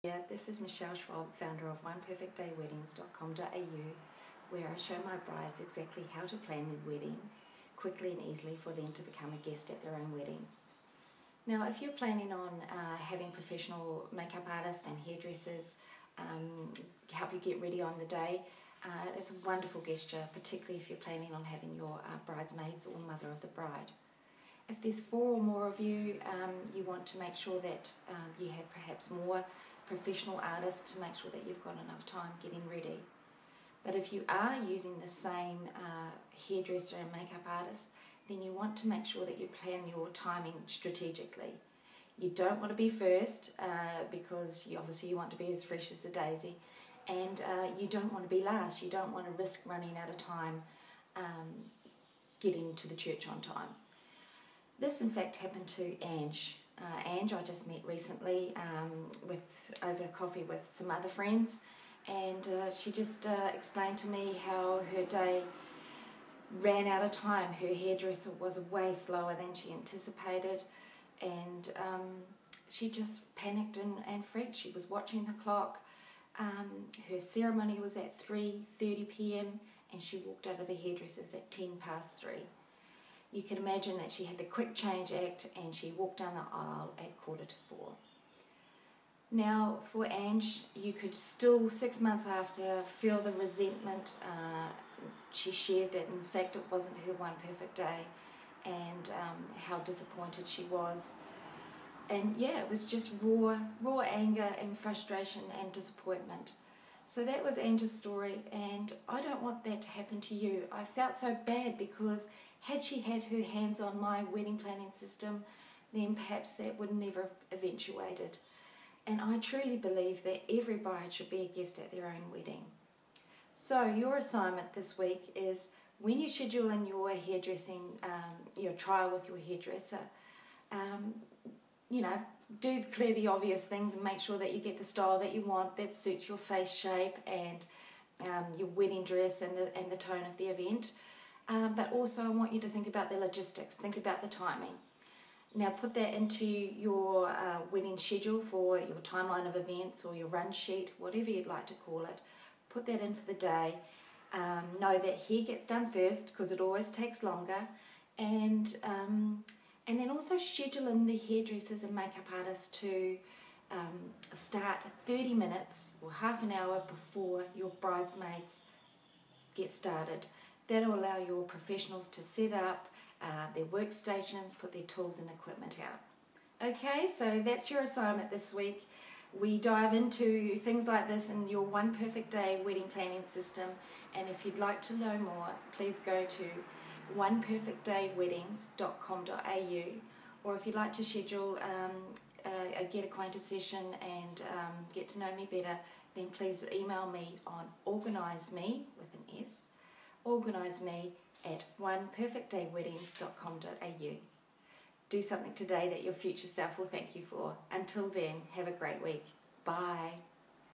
Yeah, this is Michelle Schwab, founder of oneperfectdayweddings.com.au, where I show my brides exactly how to plan their wedding quickly and easily for them to become a guest at their own wedding. Now, if you're planning on having professional makeup artists and hairdressers help you get ready on the day, it's a wonderful gesture, particularly if you're planning on having your bridesmaids or mother of the bride. If there's 4 or more of you, you want to make sure that you have perhaps more professional artists to make sure that you've got enough time getting ready. But if you are using the same hairdresser and makeup artist, then you want to make sure that you plan your timing strategically. You don't want to be first because obviously you want to be as fresh as a daisy, and you don't want to be last. You don't want to risk running out of time getting to the church on time. This in fact happened to Ange. Ange I just met recently over coffee with some other friends, and she just explained to me how her day ran out of time. Her hairdresser was way slower than she anticipated, and she just panicked and freaked. She was watching the clock. Her ceremony was at 3:30 p.m. and she walked out of the hairdresser's at 3:10. You can imagine that she had the quick change act and she walked down the aisle at 3:45. Now for Ange, you could still 6 months after feel the resentment. She shared that in fact it wasn't her one perfect day, and how disappointed she was. And yeah, it was just raw anger and frustration and disappointment. So that was Ange's story, and I don't want that to happen to you. I felt so bad because had she had her hands on my wedding planning system, then perhaps that would never have eventuated. And I truly believe that every bride should be a guest at their own wedding. So your assignment this week is, when you schedule in your hairdressing, your trial with your hairdresser, do clear the obvious things and make sure that you get the style that you want that suits your face shape and your wedding dress and the tone of the event. But also I want you to think about the logistics, think about the timing. Now put that into your wedding schedule for your timeline of events or your run sheet, whatever you'd like to call it. Put that in for the day. Know that hair gets done first because it always takes longer, and then also schedule in the hairdressers and makeup artists to start 30 minutes or half an hour before your bridesmaids get started. That'll allow your professionals to set up their workstations, put their tools and equipment out. Okay, so that's your assignment this week. We dive into things like this in your One Perfect Day wedding planning system, and if you'd like to know more, please go to oneperfectdayweddings.com.au, or if you'd like to schedule a get acquainted session and get to know me better, then please email me on organiseme with an S, organiseme@oneperfectdayweddings.com.au. Do something today that your future self will thank you for. Until then, have a great week. Bye.